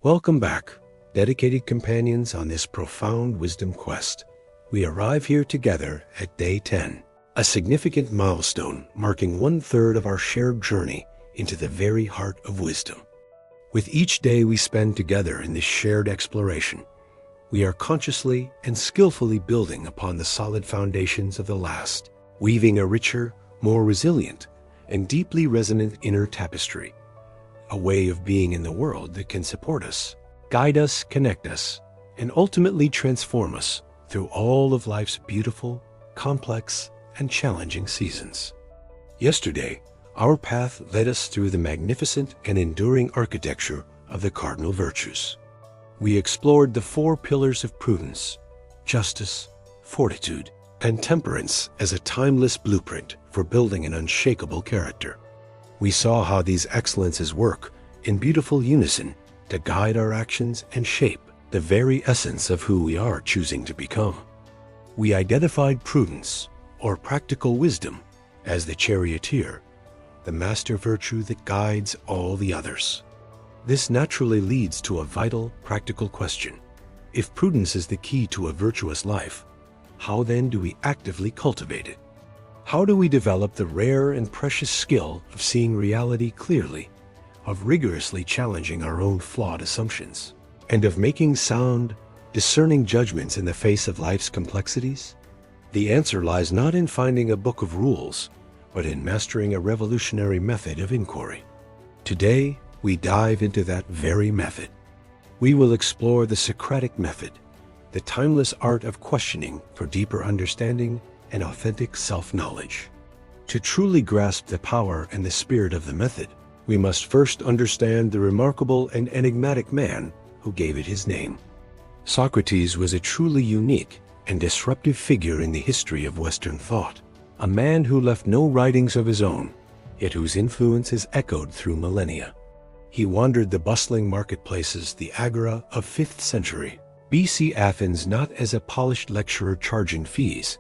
Welcome back, dedicated companions on this profound wisdom quest. We arrive here together at day 10, a significant milestone marking 1/3 of our shared journey into the very heart of wisdom. With each day we spend together in this shared exploration, we are consciously and skillfully building upon the solid foundations of the last, weaving a richer, more resilient, and deeply resonant inner tapestry, a way of being in the world that can support us, guide us, connect us, and ultimately transform us through all of life's beautiful, complex, and challenging seasons. Yesterday, our path led us through the magnificent and enduring architecture of the Cardinal Virtues. We explored the 4 pillars of prudence, justice, fortitude, and temperance as a timeless blueprint for building an unshakable character. We saw how these excellences work in beautiful unison to guide our actions and shape the very essence of who we are choosing to become. We identified prudence, or practical wisdom, as the charioteer, the master virtue that guides all the others. This naturally leads to a vital, practical question. If prudence is the key to a virtuous life, how then do we actively cultivate it? How do we develop the rare and precious skill of seeing reality clearly, of rigorously challenging our own flawed assumptions, and of making sound, discerning judgments in the face of life's complexities? The answer lies not in finding a book of rules, but in mastering a revolutionary method of inquiry. Today, we dive into that very method. We will explore the Socratic Method, the timeless art of questioning for deeper understanding and authentic self-knowledge. To truly grasp the power and the spirit of the method, we must first understand the remarkable and enigmatic man who gave it his name. Socrates was a truly unique and disruptive figure in the history of Western thought, a man who left no writings of his own, yet whose influence is echoed through millennia. He wandered the bustling marketplaces, the agora of 5th century BC Athens, not as a polished lecturer charging fees,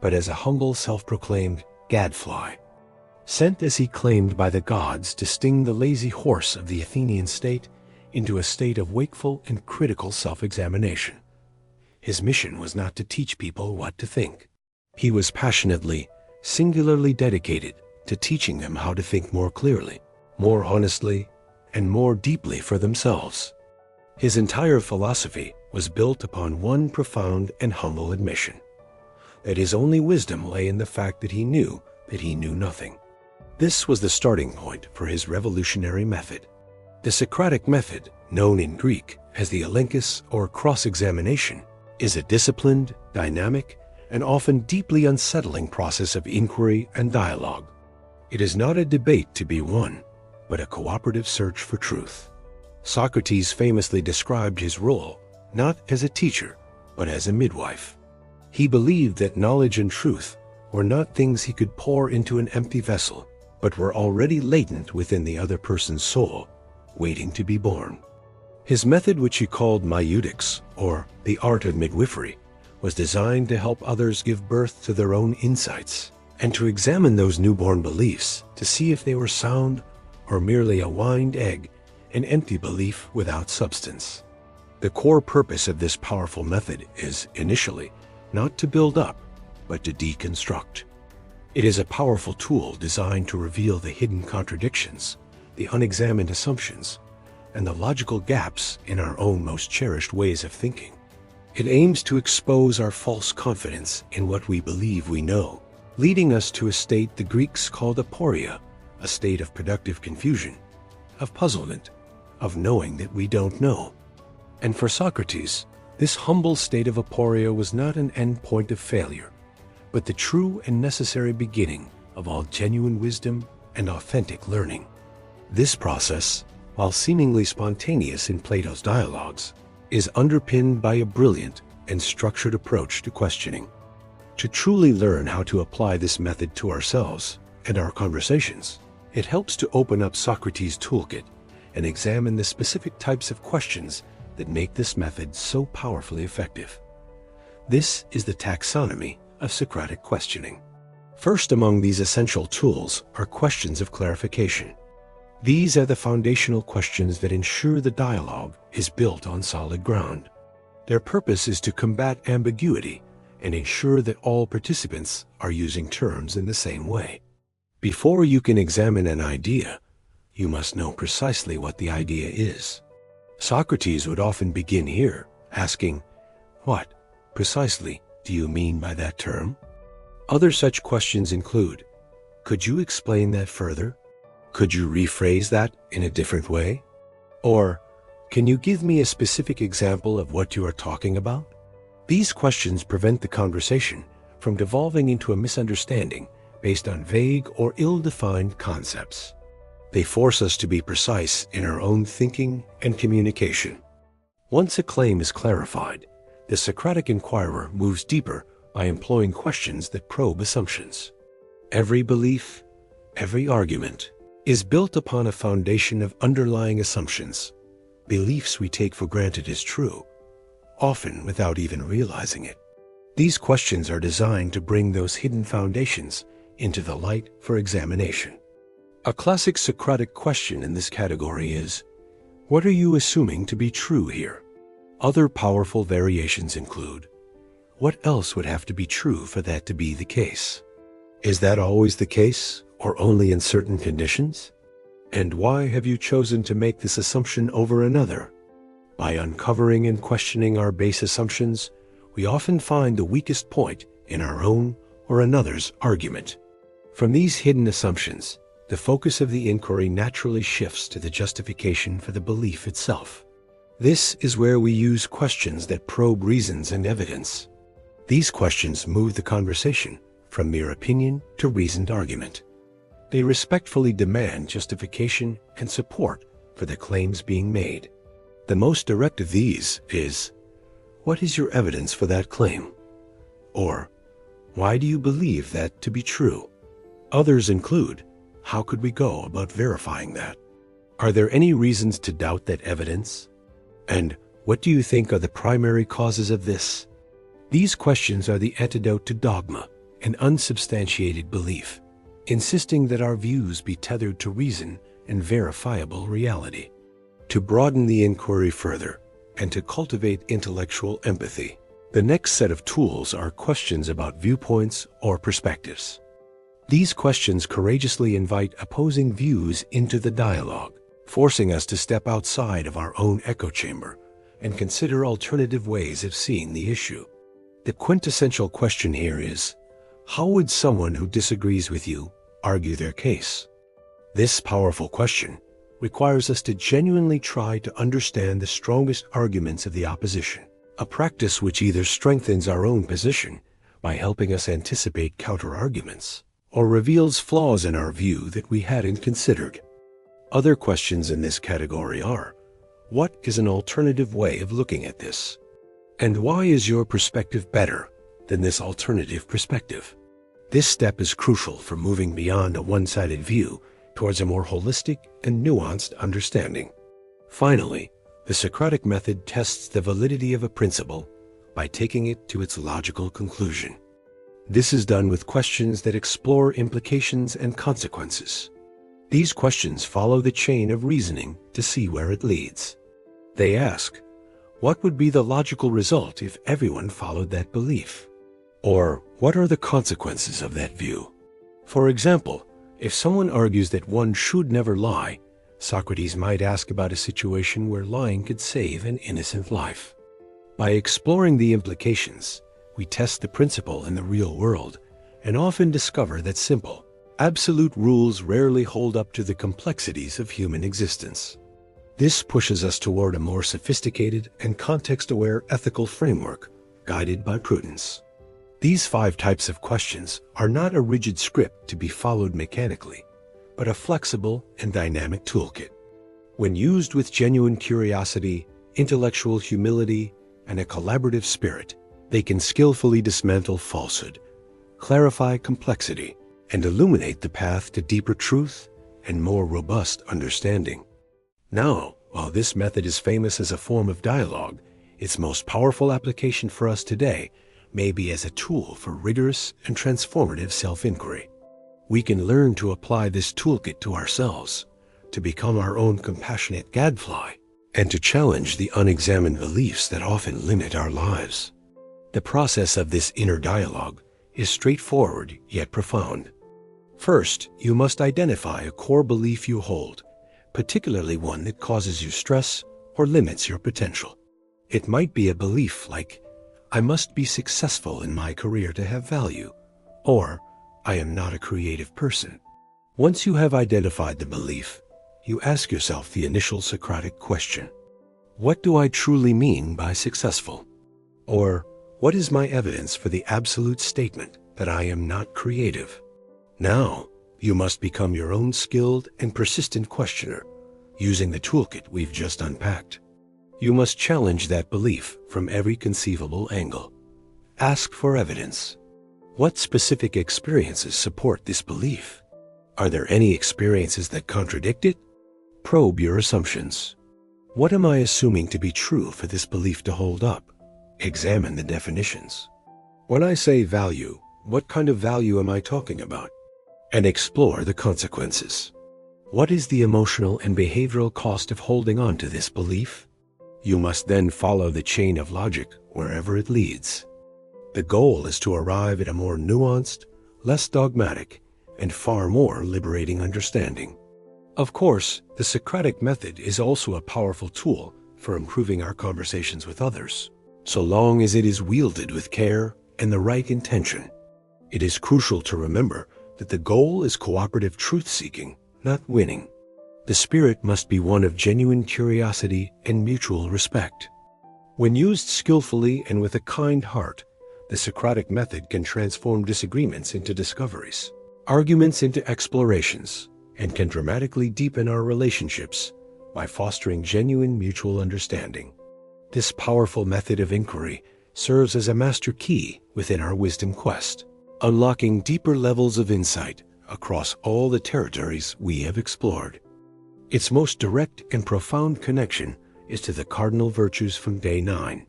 but as a humble self-proclaimed gadfly, sent as he claimed by the gods to sting the lazy horse of the Athenian state into a state of wakeful and critical self-examination. His mission was not to teach people what to think. He was passionately, singularly dedicated to teaching them how to think more clearly, more honestly, and more deeply for themselves. His entire philosophy was built upon one profound and humble admission, that his only wisdom lay in the fact that he knew nothing. This was the starting point for his revolutionary method. The Socratic Method, known in Greek as the elenchus or cross-examination, is a disciplined, dynamic, and often deeply unsettling process of inquiry and dialogue. It is not a debate to be won, but a cooperative search for truth. Socrates famously described his role not as a teacher, but as a midwife. He believed that knowledge and truth were not things he could pour into an empty vessel, but were already latent within the other person's soul, waiting to be born. His method, which he called maieutic, or the art of midwifery, was designed to help others give birth to their own insights, and to examine those newborn beliefs to see if they were sound or merely a winged egg, an empty belief without substance. The core purpose of this powerful method is, initially, not to build up, but to deconstruct. It is a powerful tool designed to reveal the hidden contradictions, the unexamined assumptions, and the logical gaps in our own most cherished ways of thinking. It aims to expose our false confidence in what we believe we know, leading us to a state the Greeks called aporia, a state of productive confusion, of puzzlement, of knowing that we don't know. And for Socrates, this humble state of aporia was not an end point of failure, but the true and necessary beginning of all genuine wisdom and authentic learning. This process, while seemingly spontaneous in Plato's dialogues, is underpinned by a brilliant and structured approach to questioning. To truly learn how to apply this method to ourselves and our conversations, it helps to open up Socrates' toolkit and examine the specific types of questions that make this method so powerfully effective. This is the taxonomy of Socratic questioning. First among these essential tools are questions of clarification. These are the foundational questions that ensure the dialogue is built on solid ground. Their purpose is to combat ambiguity and ensure that all participants are using terms in the same way. Before you can examine an idea, you must know precisely what the idea is. Socrates would often begin here, asking, "What, precisely, do you mean by that term?" Other such questions include, "Could you explain that further? Could you rephrase that in a different way?" Or, "Can you give me a specific example of what you are talking about?" These questions prevent the conversation from devolving into a misunderstanding based on vague or ill-defined concepts. They force us to be precise in our own thinking and communication. Once a claim is clarified, the Socratic inquirer moves deeper by employing questions that probe assumptions. Every belief, every argument, is built upon a foundation of underlying assumptions, beliefs we take for granted as true, often without even realizing it. These questions are designed to bring those hidden foundations into the light for examination. A classic Socratic question in this category is, "What are you assuming to be true here?" Other powerful variations include, "What else would have to be true for that to be the case? Is that always the case, or only in certain conditions? And why have you chosen to make this assumption over another?" By uncovering and questioning our base assumptions, we often find the weakest point in our own or another's argument. From these hidden assumptions, the focus of the inquiry naturally shifts to the justification for the belief itself. This is where we use questions that probe reasons and evidence. These questions move the conversation from mere opinion to reasoned argument. They respectfully demand justification and support for the claims being made. The most direct of these is, "What is your evidence for that claim?" Or, "Why do you believe that to be true?" Others include, "How could we go about verifying that? Are there any reasons to doubt that evidence? And what do you think are the primary causes of this?" These questions are the antidote to dogma and unsubstantiated belief, insisting that our views be tethered to reason and verifiable reality. To broaden the inquiry further and to cultivate intellectual empathy, the next set of tools are questions about viewpoints or perspectives. These questions courageously invite opposing views into the dialogue, forcing us to step outside of our own echo chamber and consider alternative ways of seeing the issue. The quintessential question here is, how would someone who disagrees with you argue their case? This powerful question requires us to genuinely try to understand the strongest arguments of the opposition, a practice which either strengthens our own position by helping us anticipate counter-arguments, or reveals flaws in our view that we hadn't considered. Other questions in this category are, what is an alternative way of looking at this? And why is your perspective better than this alternative perspective? This step is crucial for moving beyond a one-sided view towards a more holistic and nuanced understanding. Finally, the Socratic method tests the validity of a principle by taking it to its logical conclusion. This is done with questions that explore implications and consequences. These questions follow the chain of reasoning to see where it leads. They ask, what would be the logical result if everyone followed that belief? Or what are the consequences of that view? For example, if someone argues that one should never lie, Socrates might ask about a situation where lying could save an innocent life. By exploring the implications, we test the principle in the real world and often discover that simple, absolute rules rarely hold up to the complexities of human existence. This pushes us toward a more sophisticated and context-aware ethical framework guided by prudence. These 5 types of questions are not a rigid script to be followed mechanically, but a flexible and dynamic toolkit. When used with genuine curiosity, intellectual humility, and a collaborative spirit, they can skillfully dismantle falsehood, clarify complexity, and illuminate the path to deeper truth and more robust understanding. Now, while this method is famous as a form of dialogue, its most powerful application for us today may be as a tool for rigorous and transformative self-inquiry. We can learn to apply this toolkit to ourselves, to become our own compassionate gadfly and to challenge the unexamined beliefs that often limit our lives. The process of this inner dialogue is straightforward yet profound. First, you must identify a core belief you hold, particularly one that causes you stress or limits your potential. It might be a belief like, I must be successful in my career to have value, or I am not a creative person. Once you have identified the belief, you ask yourself the initial Socratic question, what do I truly mean by successful? Or, what is my evidence for the absolute statement that I am not creative? Now, you must become your own skilled and persistent questioner, using the toolkit we've just unpacked. You must challenge that belief from every conceivable angle. Ask for evidence. What specific experiences support this belief? Are there any experiences that contradict it? Probe your assumptions. What am I assuming to be true for this belief to hold up? Examine the definitions. When I say value, what kind of value am I talking about? And explore the consequences. What is the emotional and behavioral cost of holding on to this belief? You must then follow the chain of logic wherever it leads. The goal is to arrive at a more nuanced, less dogmatic, and far more liberating understanding. Of course, the Socratic Method is also a powerful tool for improving our conversations with others, so long as it is wielded with care and the right intention. It is crucial to remember that the goal is cooperative truth-seeking, not winning. The spirit must be one of genuine curiosity and mutual respect. When used skillfully and with a kind heart, the Socratic Method can transform disagreements into discoveries, arguments into explorations, and can dramatically deepen our relationships by fostering genuine mutual understanding. This powerful method of inquiry serves as a master key within our wisdom quest, unlocking deeper levels of insight across all the territories we have explored. Its most direct and profound connection is to the Cardinal Virtues from Day 9.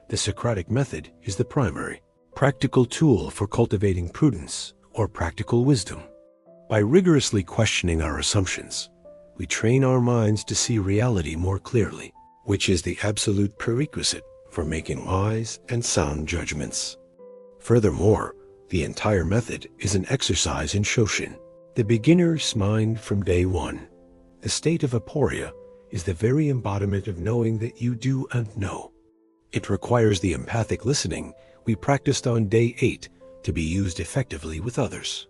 The Socratic Method is the primary, practical tool for cultivating prudence or practical wisdom. By rigorously questioning our assumptions, we train our minds to see reality more clearly, which is the absolute prerequisite for making wise and sound judgments. Furthermore, the entire method is an exercise in Shoshin, the beginner's mind from Day 1. The state of aporia is the very embodiment of knowing that you do and know. It requires the empathic listening we practiced on Day 8 to be used effectively with others.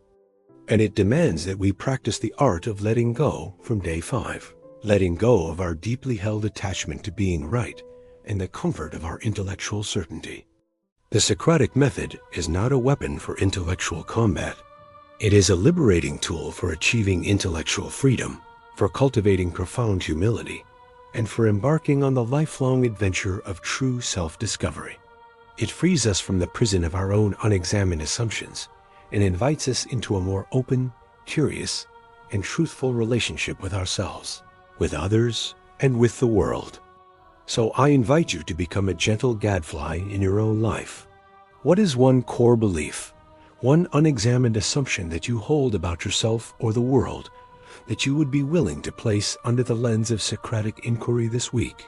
And it demands that we practice the art of letting go from Day 5, letting go of our deeply held attachment to being right and the comfort of our intellectual certainty. The Socratic Method is not a weapon for intellectual combat. It is a liberating tool for achieving intellectual freedom, for cultivating profound humility, and for embarking on the lifelong adventure of true self-discovery. It frees us from the prison of our own unexamined assumptions and invites us into a more open, curious, and truthful relationship with ourselves, with others, and with the world. So I invite you to become a gentle gadfly in your own life. What is one core belief, one unexamined assumption that you hold about yourself or the world, that you would be willing to place under the lens of Socratic inquiry this week?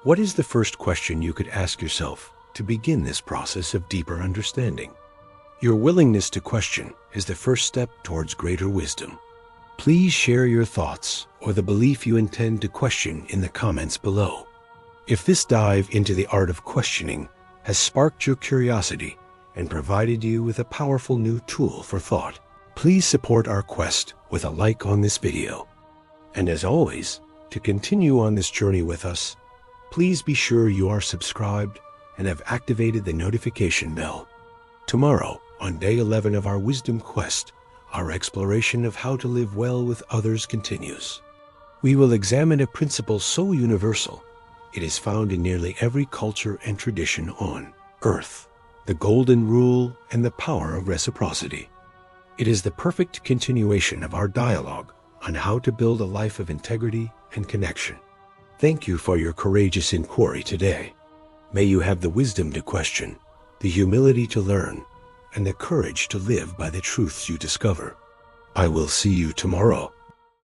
What is the first question you could ask yourself to begin this process of deeper understanding? Your willingness to question is the first step towards greater wisdom. Please share your thoughts or the belief you intend to question in the comments below. If this dive into the art of questioning has sparked your curiosity and provided you with a powerful new tool for thought, please support our quest with a like on this video. And as always, to continue on this journey with us, please be sure you are subscribed and have activated the notification bell. Tomorrow, on Day 11 of our Wisdom Quest, our exploration of how to live well with others continues. We will examine a principle so universal, it is found in nearly every culture and tradition on Earth: the golden rule and the power of reciprocity. It is the perfect continuation of our dialogue on how to build a life of integrity and connection. Thank you for your courageous inquiry today. May you have the wisdom to question, the humility to learn, and the courage to live by the truths you discover. I will see you tomorrow.